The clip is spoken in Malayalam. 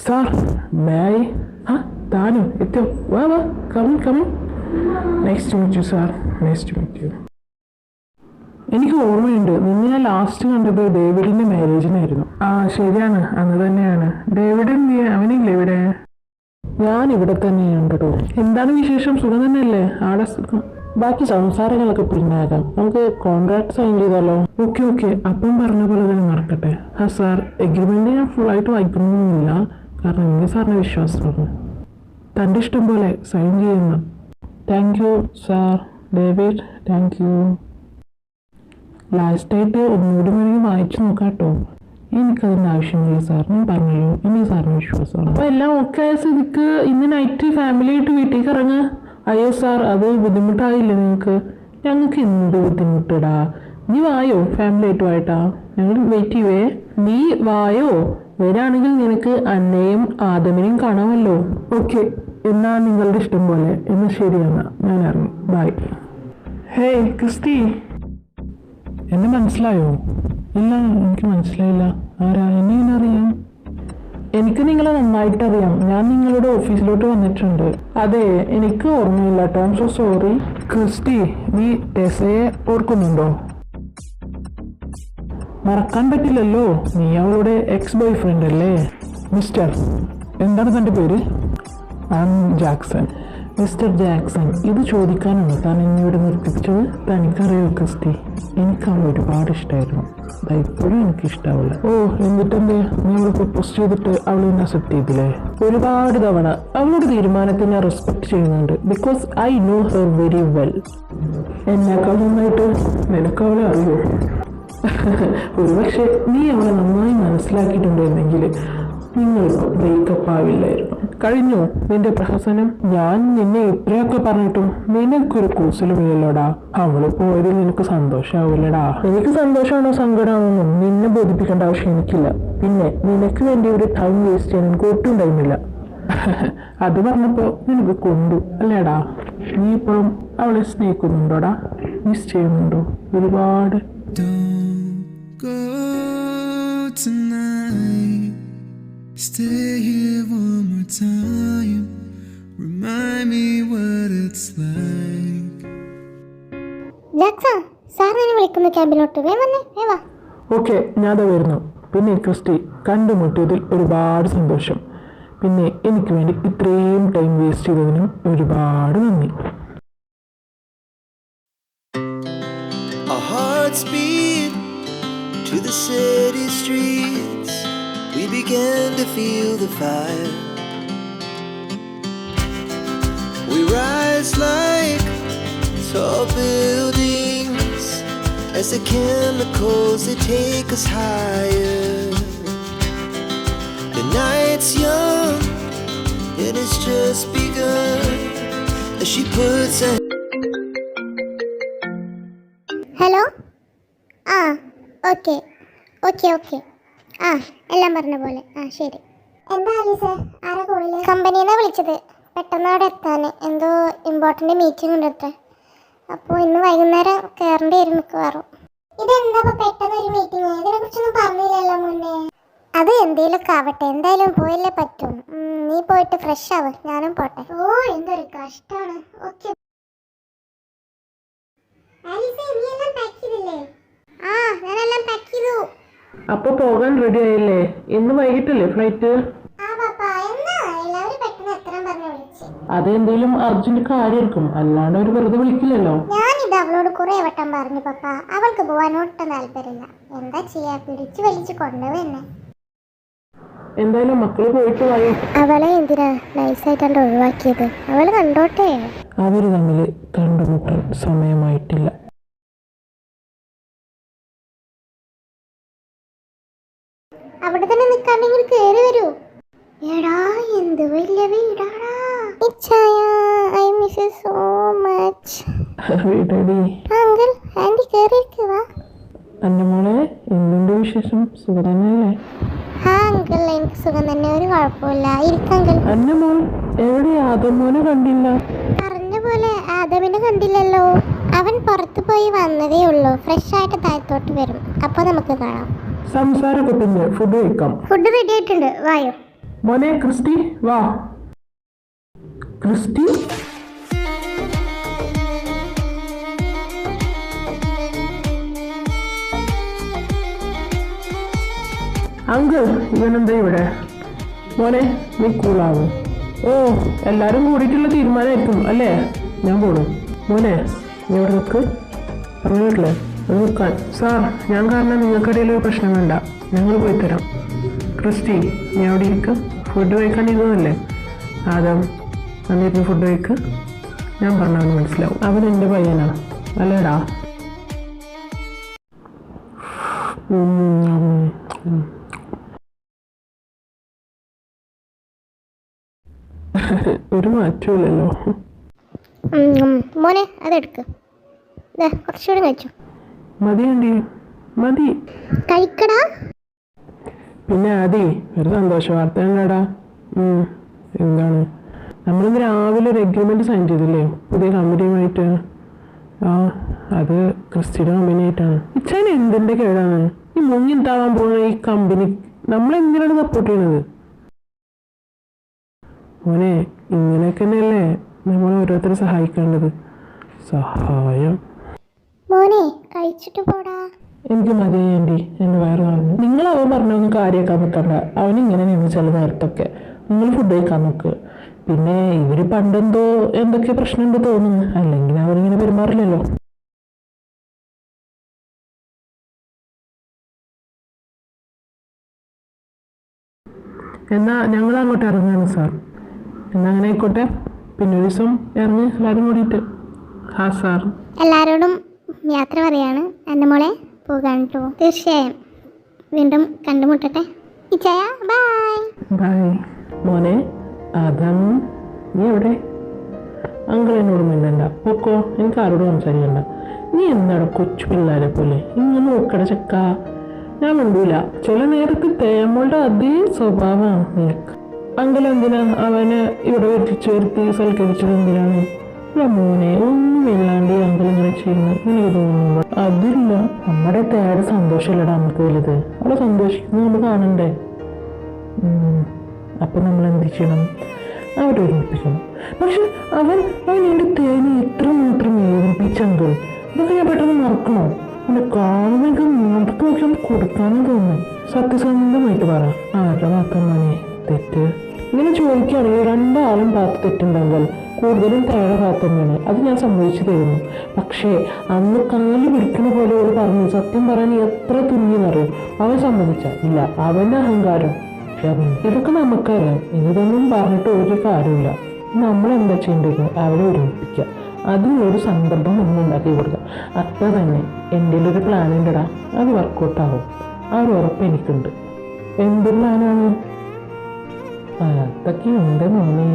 Sir may I? ആ താനോ എത്തിയോ? വാ വാ, come in come in. Nice to meet you sir. Nice to meet you. എനിക്ക് ഓർമ്മയുണ്ട്, നിന്നെ ഞാൻ ലാസ്റ്റ് കണ്ടത് ഡേവിഡിന്റെ മാരേജിനായിരുന്നു. ആ ശരിയാണ്, അന്ന് തന്നെയാണ്. ഡേവിഡ് എന്ത് അവനില്ലേ ഇവിടെ? ഞാൻ ഇവിടെ തന്നെയാണ് കേട്ടോ. എന്താണ് വിശേഷം? സുഖം തന്നെയല്ലേ? ആടെ സുഖം. ബാക്കി സംസാരങ്ങളൊക്കെ പിന്നാകാം. നമുക്ക് കോൺട്രാക്ട് സൈൻ ചെയ്താലോ? ഓക്കെ ഓക്കെ, അപ്പം പറഞ്ഞ പോലെ തന്നെ നടക്കട്ടെ. ആ സാർ, എഗ്രിമെന്റ് ഞാൻ ഫുള്ളായിട്ട് വായിക്കുന്നൊന്നുമില്ല, കാരണം എനിക്ക് സാറിന് വിശ്വാസമാണ്. തൻ്റെ ഇഷ്ടം പോലെ സൈൻ ചെയ്യുന്നു. Thank you sir. David, thank you. ലാസ്റ്റായിട്ട് ഒന്നുകൂടി വേണമെങ്കിൽ വായിച്ചു നോക്കാം കേട്ടോ. എനിക്കതിൻ്റെ ആവശ്യമില്ല സാർ, ഞാൻ പറഞ്ഞല്ലോ, എനിക്ക് സാറിന് വിശ്വാസമാണ്. അപ്പോൾ എല്ലാം ഓക്കെ ആയ സ്ഥിതിക്ക് ഇന്ന് നൈറ്റ് ഫാമിലി ആയിട്ട് വീട്ടിലേക്ക് ഇറങ്ങുക. അയ്യോ സാർ, അത് ബുദ്ധിമുട്ടായില്ലേ നിങ്ങൾക്ക്? ഞങ്ങൾക്ക് എന്ത് ബുദ്ധിമുട്ടിടാ. നീ വായോ, ഫാമിലി ആയിട്ട് വായിട്ടാ, ഞങ്ങൾ വെയിറ്റ് ചെയ്യുവേ. നീ വായോ, വരാണെങ്കിൽ നിനക്ക് അന്നയും ആദമിനെയും കാണാമല്ലോ. ഓക്കെ, എന്നാ നിങ്ങളുടെ ഇഷ്ടം പോലെ. എന്നാൽ ശരിയെന്നാ, ഞാൻ ഇറങ്ങി. ബൈ. ഹേയ് ക്രിസ്റ്റി, എന്നെ മനസ്സിലായോ? ഇല്ല, എനിക്ക് മനസ്സിലായില്ല. ആരാ? എന്നെ ഇങ്ങനെ അറിയാം? എനിക്ക് നിങ്ങളെ നന്നായിട്ടറിയാം. ഞാൻ നിങ്ങളുടെ ഓഫീസിലോട്ട് വന്നിട്ടുണ്ട്. അതെ, എനിക്ക് ഓർമ്മയില്ല കേട്ടോ. I am so sorry. Christy, നീ ടെസയെ ഓർക്കുന്നുണ്ടോ? മറക്കാൻ പറ്റില്ലല്ലോ, നീ അവളുടെ എക്സ് ബോയ് ഫ്രണ്ട് അല്ലേ? മിസ്റ്റർ, എന്താണ് തൻ്റെ പേര്? I am Jackson. Mister Jackson, ഇത് ചോദിക്കാനാണ് താൻ എന്നെ ഇവിടെ നിർത്തിപ്പിച്ചത്? തനിക്കറിയോ ക്രിസ്റ്റി, എനിക്ക് അവൾ ഒരുപാട് ഇഷ്ടമായിരുന്നു. ഇപ്പോഴും എനിക്ക് ഇഷ്ടാവില്ല. ഓ, എന്നിട്ടെന്തേ നീ അവളെ പ്രപ്പോസ് ചെയ്തിട്ട് അവൾ എന്നെ അക്സെപ്റ്റ് ചെയ്തില്ലേ? ഒരുപാട് തവണ. അവളുടെ തീരുമാനത്തെ ഞാൻ റെസ്പെക്ട് ചെയ്യുന്നുണ്ട്, because I know her very well. എന്നെക്കാൾ നന്നായിട്ട് നിനക്ക് അവളെ അറിയോ? ഒരുപക്ഷെ നീ അവളെ നന്നായി മനസ്സിലാക്കിയിട്ടുണ്ടെങ്കിൽ നിങ്ങളിപ്പോൾ ബ്രേക്കപ്പ് ആവില്ലായിരുന്നു. കഴിഞ്ഞു നിന്റെ പ്രഹസനം. ഞാൻ നിന്നെ ഇത്രയൊക്കെ പറഞ്ഞിട്ടും നിനക്കൊരു കൂസലുമില്ലല്ലോടാ. അവള് പോയത് നിനക്ക് സന്തോഷാവില്ലടാ. എനിക്ക് സന്തോഷമാണോ സങ്കടമാണോന്നും നിന്നെ ബോധിപ്പിക്കേണ്ട ആവശ്യം എനിക്കില്ല. പിന്നെ നിനക്ക് വേണ്ടി ഒരു ടൈം വേസ്റ്റ് ചെയ്യാൻ എനിക്ക് ഒട്ടും ടൈമില്ല. അത് പറഞ്ഞപ്പോ നിനക്ക് കൊണ്ടു അല്ലേടാ. നീ ഇപ്പോഴും അവളെ സ്നേഹിക്കുന്നുണ്ടോടാ? മിസ് ചെയ്യുന്നുണ്ടോ ഒരുപാട്? Stay here one more time. Remind me what it's like. ജാക്സാ, സാർ എന്നെ വിളിക്കുന്നു ക്യാബിലോട്ട്. വേവാ. ഓക്കെ, ഞാൻ അത് വരുന്നു. പിന്നെ ക്രിസ്റ്റി, കണ്ടുമുട്ടിയതിൽ ഒരുപാട് സന്തോഷം. പിന്നെ എനിക്ക് വേണ്ടി ഇത്രയും ടൈം വേസ്റ്റ് ചെയ്തതിനും ഒരുപാട് നന്ദി. Our hearts beat to the city streets. We began to feel the fire. We rise like tall buildings as the chemicals they take us higher. The night's young and it's just begun as she puts her. Hello. ആ ഓക്കെ. ആ, എല്ലാം പറഞ്ഞ പോലെ. ആ ശരി. എന്താ ആലീസേ, ആരാ കോളില്? കമ്പനിയിൽ നിന്നാണ് വിളിച്ചത്. പെട്ടെന്ന് അവിടെ എത്താൻ എന്തോ ഇമ്പോർട്ടൻ്റ് മീറ്റിംഗ് ഉണ്ട് അത്ര. അപ്പോൾ ഇന്ന് വൈകുന്നേരം കയറേണ്ടി വരും മിക്കവാറും. ഇതെന്താ പെട്ടെന്ന് ഒരു മീറ്റിംഗ്? ഇതിനെ കുറിച്ചൊന്നും പറഞ്ഞില്ലല്ലോ മുന്നേ. അത് എന്തേലൊക്കെ ആവട്ടെ, എന്തായാലും പോയല്ലേ പറ്റും. നീ പോയിട്ട് ഫ്രഷ് ആവ്, ഞാനും പോട്ടെ. ഓ, എന്തൊരു കഷ്ടാണ്. ഓക്കെ ആലീസേ, നീ എല്ലാം പാക്ക് ചെയ്തില്ലേ? ആ, ഞാനെല്ലാം പാക്ക് ചെയ്തു. അപ്പൊ പോകാൻ റെഡി ആയില്ലേ? ഇന്ന് വൈകിട്ടല്ലേ ഫ്ലൈറ്റ്? അതെന്തേലും അർജന്റ് കാര്യമായിരിക്കും, അല്ലാണ്ട് ഒരു വെറുതെ വിളിക്കില്ലല്ലോ. ഞാനിത് അവളോട് കുറെ വട്ടം പറഞ്ഞു പപ്പ, അവൾക്ക് പോവാൻ ഒട്ടും താല്പര്യമില്ല. എന്താ ചെയ്യാ, പിടിച്ചു വലിച്ചു കൊണ്ടുപോന്നെ. എന്തായാലും മക്കള് പോയിട്ട് വായി. അവളെ എന്തിനാ നൈസായിട്ടാണ് ഒഴിവാക്കിയത്? അവള് കണ്ടോട്ടെ. അവര് തമ്മിൽ കണ്ടുമുട്ടാൻ സമയമായിട്ടില്ല. അവിടെ തന്നെ നിൽക്കാണ്ടെങ്കിൽ കേറി വരൂ. എടാ, എന്ത് വലിയ വീടാടാ. I miss you so much. Uncle aunty കേറിയിരിക്കുവാ. അന്റെ മോളെ, എന്തുണ്ട് വിശേഷം? സുഖം തന്നെയല്ലേ? ആ അങ്കിൾ, എനിക്ക് സുഖം തന്നെ, ഒരു കുഴപ്പമില്ല. ഇരിക്കങ്കിൾ. അന്റെ മോൾ എവിടെ? ആദമോനെ കണ്ടില്ല. പറഞ്ഞ പോലെ ആദമിനെ കണ്ടില്ലല്ലോ. അവൻ പുറത്തു പോയി വന്നതേ ഉള്ളൂ. ഫ്രഷ് ആയിട്ട് താഴത്തോട്ട് വരും, അപ്പൊ നമുക്ക് കാണാം. സംസാരമൊക്കെ പിന്നെ ഫുഡ് കഴിക്കാം. ഫുഡ് റെഡി ആയിട്ടുണ്ട്, വായോ. മോനെ ക്രിസ്റ്റി വാ. ക്രിസ്റ്റി അങ്കിൾ, ഇവനെന്താ ഇവിടെ? മോനെ നീ കൂളാവും. ഓ, എല്ലാവരും കൂടിയിട്ടുള്ള തീരുമാനമായിരിക്കും അല്ലേ? ഞാൻ പോണു. മോനെ നീ ഇവിടെ നിൽക്ക്. പറഞ്ഞിട്ടില്ലേ അത് നിൽക്കാൻ. സാർ, ഞാൻ കാരണം നിങ്ങൾക്കിടയിൽ ഒരു പ്രശ്നം വേണ്ട, ഞങ്ങൾ പോയി തരാം. ക്രിസ്റ്റി നീ അവിടെ ഇരിക്ക്. ഫുഡ് കഴിക്കാണ്ടിരുന്നതല്ലേ? ആദം വന്നിരുന്ന് ഫുഡ് കഴിക്ക്. ഞാൻ പറഞ്ഞവന് മനസ്സിലാവും. അവൻ എൻ്റെ പയ്യനാ അല്ലേടാ? ഒരു മാറ്റമില്ലല്ലോ. മോനെ അതെടുക്ക്. കുറച്ചുകൂടി കഴിച്ചു. മതി ആൻറ്റി, മതി. കഴിക്കടാ. പിന്നെ ആദി, ഒരു സന്തോഷ വാർത്ത ഉണ്ടടാ. എന്താണ്? നമ്മളിന്ന് രാവിലെ ഒരു എഗ്രിമെൻറ്റ് സൈൻ ചെയ്തില്ലേ പുതിയ കമ്പനിയുമായിട്ട്? ആ, അത് ക്രിസ്റ്റിയുടെ കമ്പനിയായിട്ടാണ്. ഇച്ചാൻ എന്തിൻ്റെ കേടാണ് ഈ മുങ്ങിത്താവാൻ പോകുന്ന ഈ കമ്പനി? നമ്മളെന്തിനാണ് സപ്പോർട്ട് ചെയ്യണത്? മോനെ, ഇങ്ങനെയൊക്കെ തന്നെയല്ലേ നമ്മൾ ഓരോരുത്തരെ സഹായിക്കേണ്ടത്. സഹായം മോനെ കഴിച്ചിട്ട് പോടാ. എനിക്ക് മതി ആൻറ്റി, എൻ്റെ വയറ് പറഞ്ഞു. നിങ്ങൾ അവൻ പറഞ്ഞൊന്നും കാര്യമാക്കാൻ നിൽക്കണ്ട. അവനിങ്ങനെ നിന്ന് ചില നേരത്തൊക്കെ. നിങ്ങൾ ഫുഡ് കഴിക്കാൻ നോക്ക്. പിന്നെ ഇവർ പണ്ടെന്തോ എന്തൊക്കെ പ്രശ്നമുണ്ട് തോന്നുന്നു, അല്ലെങ്കിൽ അവനിങ്ങനെ പെരുമാറില്ലല്ലോ. എന്നാൽ ഞങ്ങൾ അങ്ങോട്ട് ഇറങ്ങുകയാണ് സാർ. എന്നാൽ അങ്ങനെ ആയിക്കോട്ടെ. പിന്നെ ഒരു ദിവസം ഇറങ്ങി എല്ലാവരും കൂടിയിട്ട്. ഹാ സാർ. എല്ലാവരോടും യാത്ര പറയാണ് എൻ്റെ മോളെ. പോകാൻ കേട്ടോ. തീർച്ചയായും വീണ്ടും കണ്ടുമുട്ടട്ടെ. ഇച്ചായ ബൈ. ബൈ. മോനെ ആദം, നീ എവിടെ? അങ്കിൾ എന്നോട് മിണ്ടണ്ട, പൊക്കോ. എനിക്ക് ആരോടും സംസാരിക്കണ്ട. നീ എന്താണ് കൊച്ചു പിള്ളേരെ പോലെ ഇങ്ങനെ നോക്കട ചക്ക? ഞാൻ മിണ്ടൂല. ചില നേരത്ത് തേമ്മളുടെ അതേ സ്വഭാവമാണ് നിനക്ക്. അങ്കിൾ എന്തിനാ അവനെ ഇവിടെ വരുത്തി സൽക്കരിച്ചത്? എന്തിനാണ്? മോനെ ഒന്നുമില്ലാണ്ട് അങ്കിൾ ഇങ്ങനെ ചെയ്യുന്നത് എനിക്ക് തോന്നുന്നു. അതില്ല, നമ്മുടെ തേടെ സന്തോഷമല്ലടാ നമുക്ക് വലുത്. അവളെ സന്തോഷിക്കുന്നത് നമ്മൾ കാണണ്ടേ? അപ്പം നമ്മൾ എന്ത് ചെയ്യണം? അവരെ ഒരുമിപ്പിക്കണം. പക്ഷെ അവൻ എൻ്റെ തേനെ മാത്രം വേദനിപ്പിച്ച അങ്കിൾ. ഇതൊക്കെ ഞാൻ പെട്ടെന്ന് മറക്കണോ? എന്നെ കാണുമ്പോൾ എനിക്ക് മുഖത്ത് നോക്കി ഒന്ന് കൊടുക്കാനും തോന്നുന്നു. സത്യസന്ധമായിട്ട് പറ, ആരുടെ ഭാഗത്ത് മോനെ തെറ്റ്? ഇങ്ങനെ ചോദിക്കുകയാണെങ്കിൽ രണ്ടാളും ഭാഗത്ത് തെറ്റുണ്ടെങ്കിൽ കൂടുതലും തേടെ ഭാഗത്ത് തന്നെയാണ്. അത് ഞാൻ സമ്മതിച്ചു തരുന്നു. പക്ഷേ അന്ന് കാല് പിടിക്കുന്ന പോലെ അവൾ പറഞ്ഞു. സത്യം പറയാൻ എത്ര തുന്നിയെന്നറിയും. അവൻ സമ്മതിച്ച ഇല്ല, അവൻ്റെ അഹങ്കാരം. ഇതൊക്കെ നമുക്കറിയാം. ഇതൊന്നും പറഞ്ഞിട്ട് ഒരു കാര്യമില്ല. നമ്മളെന്താ ചെയ്യേണ്ടത്? അവരെ ഒരുമിപ്പിക്കുക. അതിനൊരു സന്ദർഭം ഒന്നും ഉണ്ടാക്കി കൊടുക്കുക. അത്ര തന്നെ. എൻ്റെ ഒരു പ്ലാൻ ഉണ്ടടാ, അത് വർക്കൗട്ടാവും. ആ ഒരു ഉറപ്പ് എനിക്കുണ്ട്. എന്ത് പ്ലാനാണ്? അതൊക്കെ ഉണ്ട് മോനെ.